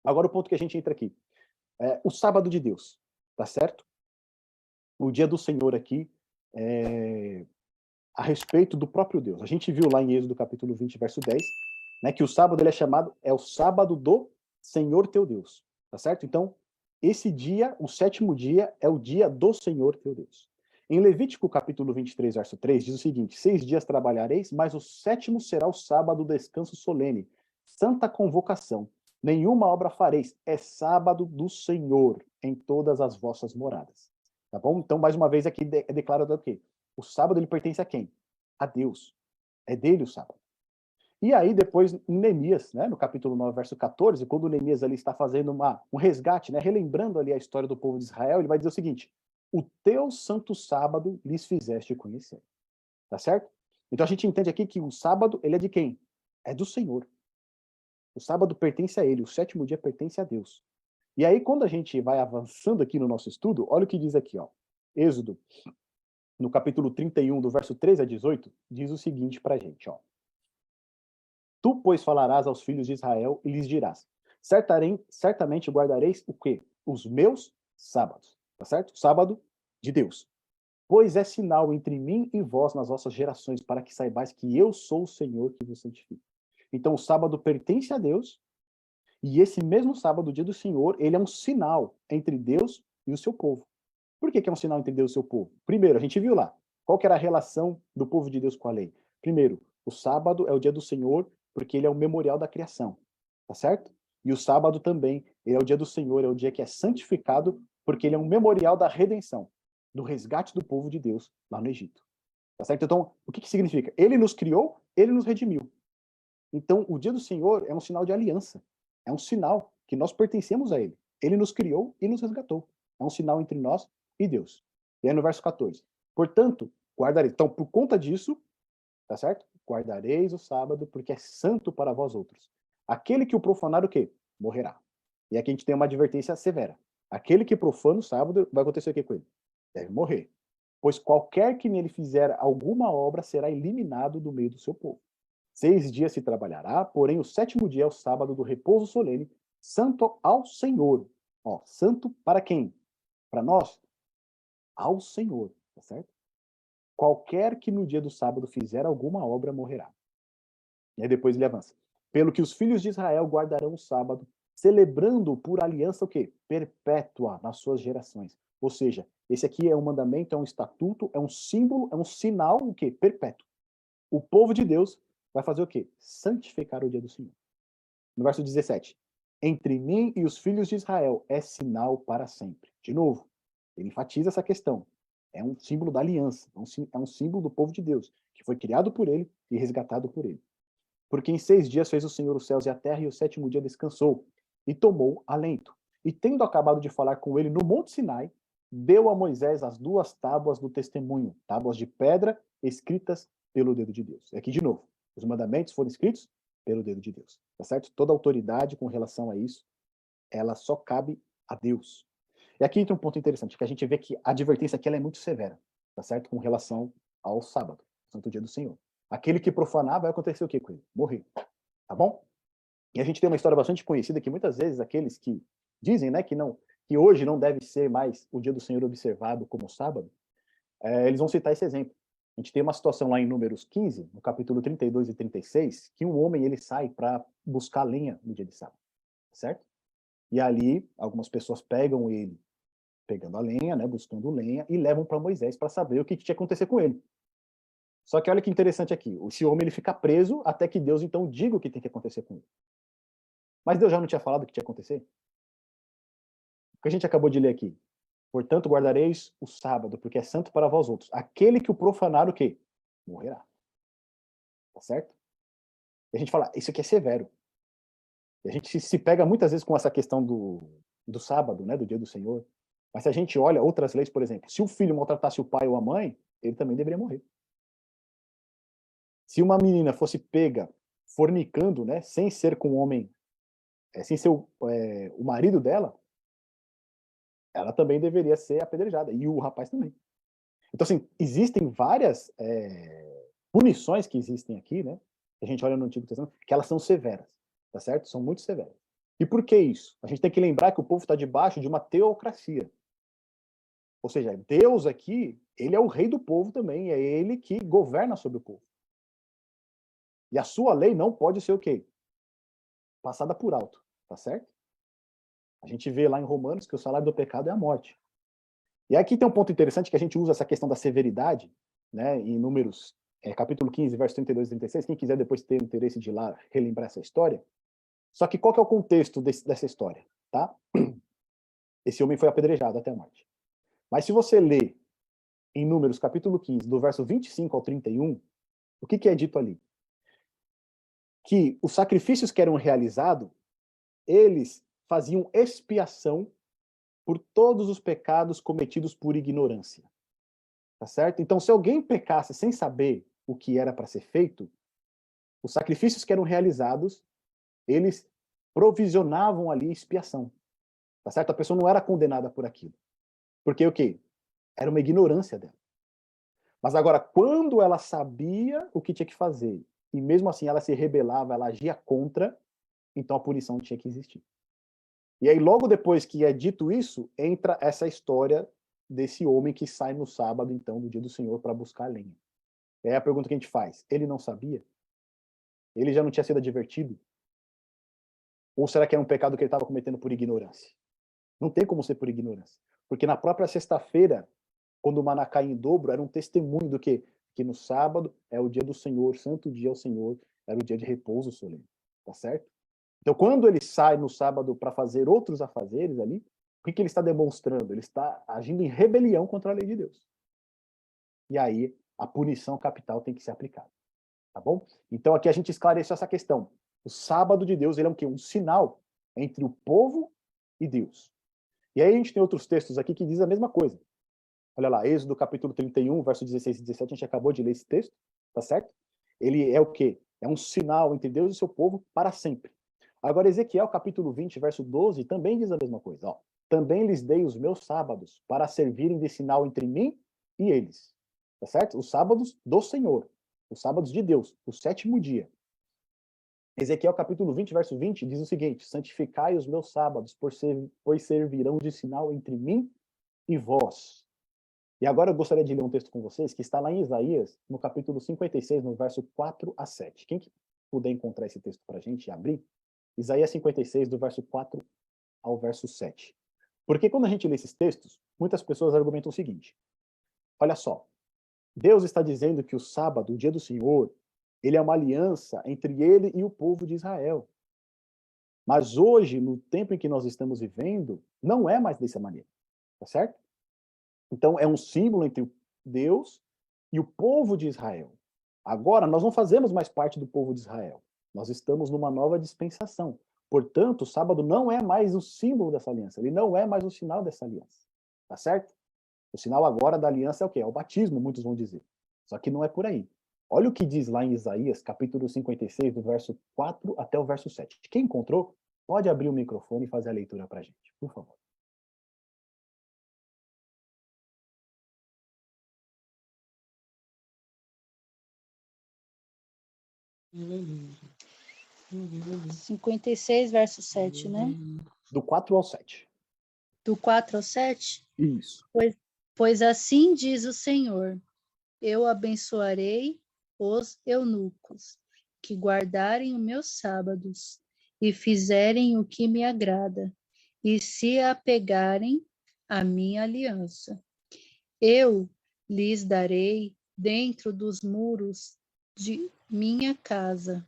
Agora o ponto que a gente entra aqui. O sábado de Deus, tá certo? O dia do Senhor aqui, a respeito do próprio Deus. A gente viu lá em Êxodo capítulo 20, verso 10, né, que o sábado ele é chamado, é o sábado do Senhor teu Deus, tá certo? Então, esse dia, o sétimo dia, é o dia do Senhor teu Deus. Em Levítico capítulo 23, verso 3, diz o seguinte: 6 dias trabalhareis, mas o sétimo será o sábado, descanso solene, santa convocação. Nenhuma obra fareis, é sábado do Senhor em todas as vossas moradas. Tá bom? Então, mais uma vez aqui é declarado o quê? O sábado ele pertence a quem? A Deus. É dele o sábado. E aí depois em Neemias, né, no capítulo 9, verso 14, quando Neemias ali está fazendo um resgate, né, relembrando ali a história do povo de Israel, ele vai dizer o seguinte: o teu santo sábado lhes fizeste conhecer. Tá certo? Então a gente entende aqui que o sábado, ele é de quem? É do Senhor. O sábado pertence a ele, o sétimo dia pertence a Deus. E aí quando a gente vai avançando aqui no nosso estudo, olha o que diz aqui, ó. Êxodo, no capítulo 31, do verso 13 a 18, diz o seguinte pra gente, ó. Tu, pois, falarás aos filhos de Israel e lhes dirás: certamente guardareis o quê? Os meus sábados. Tá certo? Sábado de Deus. Pois é sinal entre mim e vós nas vossas gerações, para que saibais que eu sou o Senhor que vos santifica. Então o sábado pertence a Deus, e esse mesmo sábado, o dia do Senhor, ele é um sinal entre Deus e o seu povo. Por que é um sinal entre Deus e o seu povo? Primeiro, a gente viu lá, qual que era a relação do povo de Deus com a lei? Primeiro, o sábado é o dia do Senhor, porque ele é o memorial da criação, tá certo? E o sábado também, ele é o dia do Senhor, é o dia que é santificado, porque ele é um memorial da redenção, do resgate do povo de Deus lá no Egito. Tá certo? Então, o que significa? Ele nos criou, ele nos redimiu. Então, o dia do Senhor é um sinal de aliança. É um sinal que nós pertencemos a ele. Ele nos criou e nos resgatou. É um sinal entre nós e Deus. E aí no verso 14. Portanto, guardareis. Então, por conta disso, tá certo? Guardareis o sábado, porque é santo para vós outros. Aquele que o profanar, o quê? Morrerá. E aqui a gente tem uma advertência severa. Aquele que profana o sábado, vai acontecer o que com ele? Deve morrer. Pois qualquer que nele fizer alguma obra será eliminado do meio do seu povo. 6 dias se trabalhará, porém o sétimo dia é o sábado do repouso solene, santo ao Senhor. Ó, santo para quem? Para nós? Ao Senhor, tá certo? Qualquer que no dia do sábado fizer alguma obra morrerá. E aí depois ele avança. Pelo que os filhos de Israel guardarão o sábado, celebrando por aliança o quê? Perpétua nas suas gerações. Ou seja, esse aqui é um mandamento, é um estatuto, é um símbolo, é um sinal, o quê? Perpétuo. O povo de Deus vai fazer o quê? Santificar o dia do Senhor. No verso 17. Entre mim e os filhos de Israel é sinal para sempre. De novo, ele enfatiza essa questão. É um símbolo da aliança, é um símbolo do povo de Deus, que foi criado por ele e resgatado por ele. Porque em 6 dias fez o Senhor os céus e a terra, e o sétimo dia descansou, e tomou alento. E tendo acabado de falar com ele no Monte Sinai, deu a Moisés as 2 tábuas do testemunho, tábuas de pedra escritas pelo dedo de Deus. Aqui de novo, os mandamentos foram escritos pelo dedo de Deus, tá certo? Toda autoridade com relação a isso, ela só cabe a Deus. E aqui entra um ponto interessante, que a gente vê que a advertência aqui ela é muito severa, tá certo? Com relação ao sábado, santo dia do Senhor. Aquele que profanar vai acontecer o que com ele? Morrer, tá bom? E a gente tem uma história bastante conhecida que muitas vezes aqueles que dizem, né, que hoje não deve ser mais o dia do Senhor observado como sábado, eles vão citar esse exemplo. A gente tem uma situação lá em Números 15, no capítulo 32 e 36, que um homem ele sai para buscar lenha no dia de sábado, certo? E ali algumas pessoas pegam ele pegando a lenha, né, buscando lenha, e levam para Moisés para saber o que tinha acontecer com ele. Só que olha que interessante aqui, esse homem ele fica preso até que Deus então diga o que tem que acontecer com ele. Mas Deus já não tinha falado o que tinha que acontecer? O que a gente acabou de ler aqui. Portanto, guardareis o sábado, porque é santo para vós outros. Aquele que o profanar, o quê? Morrerá. Tá certo? E a gente fala, isso aqui é severo. E a gente se pega muitas vezes com essa questão do sábado, né, do dia do Senhor. Mas se a gente olha outras leis, por exemplo, se o filho maltratasse o pai ou a mãe, ele também deveria morrer. Se uma menina fosse pega fornicando, né, sem ser com um homem, sem ser o marido dela, ela também deveria ser apedrejada. E o rapaz também. Então, assim, existem várias punições que existem aqui, né? Que a gente olha no Antigo Testamento, que elas são severas, tá certo? São muito severas. E por que isso? A gente tem que lembrar que o povo está debaixo de uma teocracia. Ou seja, Deus aqui, ele é o rei do povo também, é ele que governa sobre o povo. E a sua lei não pode ser o quê? Passada por alto, tá certo? A gente vê lá em Romanos que o salário do pecado é a morte. E aqui tem um ponto interessante que a gente usa essa questão da severidade, né, em Números, capítulo 15, verso 32 e 36, quem quiser depois ter interesse de ir lá relembrar essa história. Só que qual que é o contexto dessa história, tá? Esse homem foi apedrejado até a morte. Mas se você ler em Números, capítulo 15, do verso 25 ao 31, o que é dito ali? Que os sacrifícios que eram realizados, eles faziam expiação por todos os pecados cometidos por ignorância. Tá certo? Então, se alguém pecasse sem saber o que era para ser feito, os sacrifícios que eram realizados, eles provisionavam ali expiação. Tá certo? A pessoa não era condenada por aquilo. Porque o quê? Era uma ignorância dela. Mas agora, quando ela sabia o que tinha que fazer, e mesmo assim ela se rebelava, ela agia contra, então a punição tinha que existir. E aí, logo depois que é dito isso, entra essa história desse homem que sai no sábado, então, do dia do Senhor, para buscar lenha. E aí a pergunta que a gente faz, ele não sabia? Ele já não tinha sido advertido? Ou será que era um pecado que ele estava cometendo por ignorância? Não tem como ser por ignorância. Porque na própria sexta-feira, quando o maná cai em dobro, era um testemunho do quê? Que no sábado é o dia do Senhor, santo dia ao Senhor, era o dia de repouso solene. Tá certo? Então, quando ele sai no sábado para fazer outros afazeres ali, o que ele está demonstrando? Ele está agindo em rebelião contra a lei de Deus. E aí, a punição capital tem que ser aplicada. Tá bom? Então, aqui a gente esclareceu essa questão. O sábado de Deus, ele é o quê? Um sinal entre o povo e Deus. E aí a gente tem outros textos aqui que dizem a mesma coisa. Olha lá, Êxodo capítulo 31, verso 16 e 17, a gente acabou de ler esse texto, tá certo? Ele é o quê? É um sinal entre Deus e seu povo para sempre. Agora, Ezequiel capítulo 20, verso 12, também diz a mesma coisa. Ó, também lhes dei os meus sábados para servirem de sinal entre mim e eles. Tá certo? Os sábados do Senhor. Os sábados de Deus. O sétimo dia. Ezequiel capítulo 20, verso 20, diz o seguinte: santificai os meus sábados, pois servirão de sinal entre mim e vós. E agora eu gostaria de ler um texto com vocês que está lá em Isaías, no capítulo 56, no verso 4 a 7. Quem que puder encontrar esse texto para a gente e abrir? Isaías 56, do verso 4 ao verso 7. Porque quando a gente lê esses textos, muitas pessoas argumentam o seguinte: olha só, Deus está dizendo que o sábado, o dia do Senhor, ele é uma aliança entre ele e o povo de Israel. Mas hoje, no tempo em que nós estamos vivendo, não é mais dessa maneira. Tá certo? Então, é um símbolo entre Deus e o povo de Israel. Agora, nós não fazemos mais parte do povo de Israel. Nós estamos numa nova dispensação. Portanto, o sábado não é mais o símbolo dessa aliança. Ele não é mais o sinal dessa aliança. Tá certo? O sinal agora da aliança é o quê? É o batismo, muitos vão dizer. Só que não é por aí. Olha o que diz lá em Isaías, capítulo 56, do verso 4 até o verso 7. Quem encontrou, pode abrir o microfone e fazer a leitura para a gente, por favor. Uhum. 56, verso 7, né? Do 4 ao 7. Do 4 ao 7? Isso. Pois assim diz o Senhor: eu abençoarei os eunucos, que guardarem os meus sábados, e fizerem o que me agrada, e se apegarem à minha aliança. Eu lhes darei, dentro dos muros de minha casa,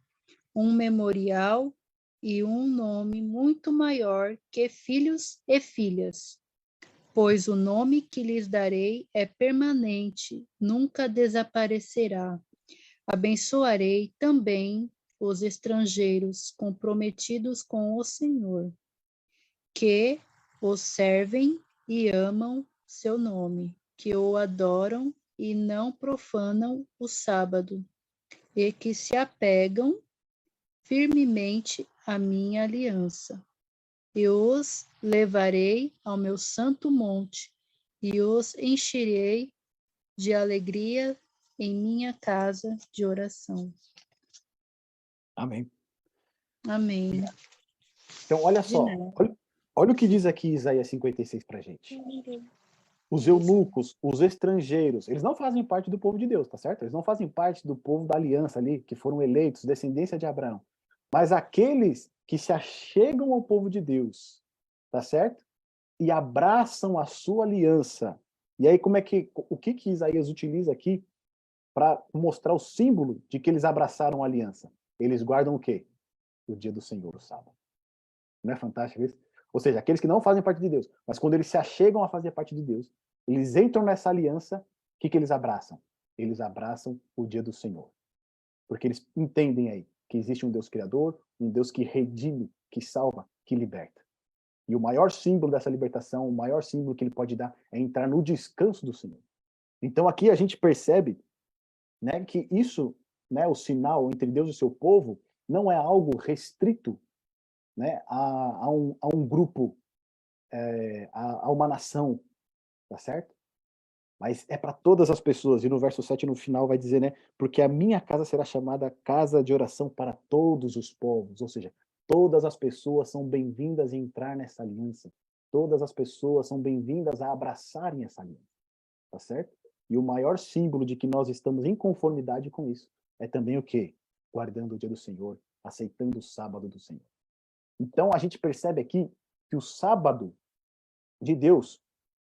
um memorial e um nome muito maior que filhos e filhas, pois o nome que lhes darei é permanente, nunca desaparecerá. Abençoarei também os estrangeiros comprometidos com o Senhor, que o servem e amam seu nome, que o adoram e não profanam o sábado, e que se apegam firmemente à minha aliança. E os levarei ao meu santo monte, e os encherei de alegria em minha casa de oração. Amém. Amém. Então, olha De só, nada. olha o que diz aqui Isaías 56 para a gente. Os eunucos, os estrangeiros, eles não fazem parte do povo de Deus, tá certo? Eles não fazem parte do povo da aliança ali, que foram eleitos, descendência de Abraão. Mas aqueles que se achegam ao povo de Deus, tá certo? E abraçam a sua aliança. E aí, o que Isaías utiliza aqui para mostrar o símbolo de que eles abraçaram a aliança? Eles guardam o quê? O dia do Senhor, o sábado. Não é fantástico isso? Ou seja, aqueles que não fazem parte de Deus, mas quando eles se achegam a fazer parte de Deus, eles entram nessa aliança, o que eles abraçam? Eles abraçam o dia do Senhor. Porque eles entendem aí que existe um Deus criador, um Deus que redime, que salva, que liberta. E o maior símbolo dessa libertação, o maior símbolo que ele pode dar é entrar no descanso do Senhor. Então aqui a gente percebe, né, que isso, né, o sinal entre Deus e seu povo, não é algo restrito, né, a um grupo, a uma nação, tá certo? Mas é para todas as pessoas. E no verso 7 no final vai dizer, né, porque a minha casa será chamada casa de oração para todos os povos, ou seja, todas as pessoas são bem-vindas a entrar nessa aliança. Todas as pessoas são bem-vindas a abraçarem essa aliança, tá certo? E o maior símbolo de que nós estamos em conformidade com isso é também o quê? Guardando o dia do Senhor, aceitando o sábado do Senhor. Então a gente percebe aqui que o sábado de Deus,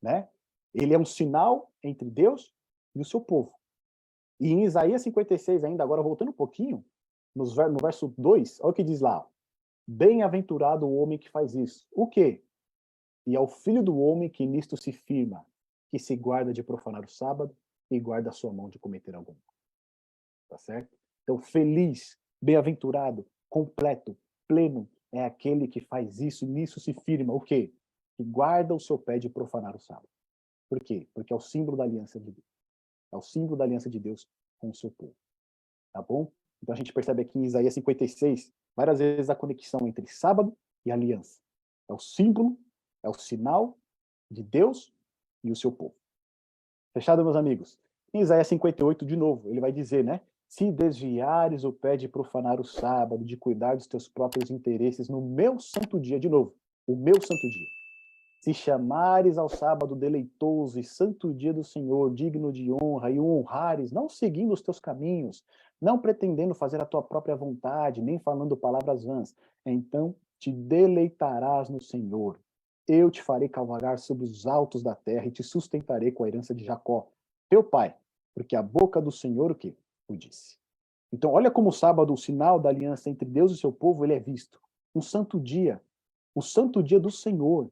né, ele é um sinal entre Deus e o seu povo. E em Isaías 56 ainda, agora voltando um pouquinho, no verso 2, olha o que diz lá. Bem-aventurado o homem que faz isso. O quê? E ao filho do homem que nisto se firma, que se guarda de profanar o sábado e guarda a sua mão de cometer algum. Tá certo? Então, feliz, bem-aventurado, completo, pleno, é aquele que faz isso, nisso se firma. O quê? Que guarda o seu pé de profanar o sábado. Por quê? Porque é o símbolo da aliança de Deus. É o símbolo da aliança de Deus com o seu povo. Tá bom? Então a gente percebe aqui em Isaías 56, várias vezes a conexão entre sábado e aliança. É o símbolo, é o sinal de Deus e o seu povo. Fechado, meus amigos? Em Isaías 58, de novo, ele vai dizer, né? Se desviares o pé de profanar o sábado, de cuidar dos teus próprios interesses no meu santo dia, de novo, o meu santo dia. Se chamares ao sábado deleitoso e santo dia do Senhor, digno de honra, e o honrares, não seguindo os teus caminhos, não pretendendo fazer a tua própria vontade, nem falando palavras vãs, então te deleitarás no Senhor. Eu te farei cavalgar sobre os altos da terra e te sustentarei com a herança de Jacó, teu pai, porque a boca do Senhor o quê? O disse. Então, olha como o sábado, o sinal da aliança entre Deus e seu povo, ele é visto. Um santo dia, o santo dia do Senhor.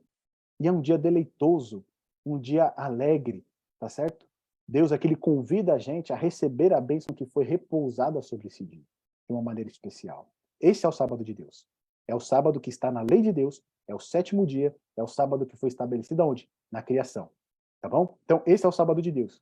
E é um dia deleitoso, um dia alegre, tá certo? Deus aqui ele convida a gente a receber a bênção que foi repousada sobre esse dia, de uma maneira especial. Esse é o sábado de Deus. É o sábado que está na lei de Deus, é o sétimo dia, é o sábado que foi estabelecido onde? Na criação. Tá bom? Então, esse é o sábado de Deus.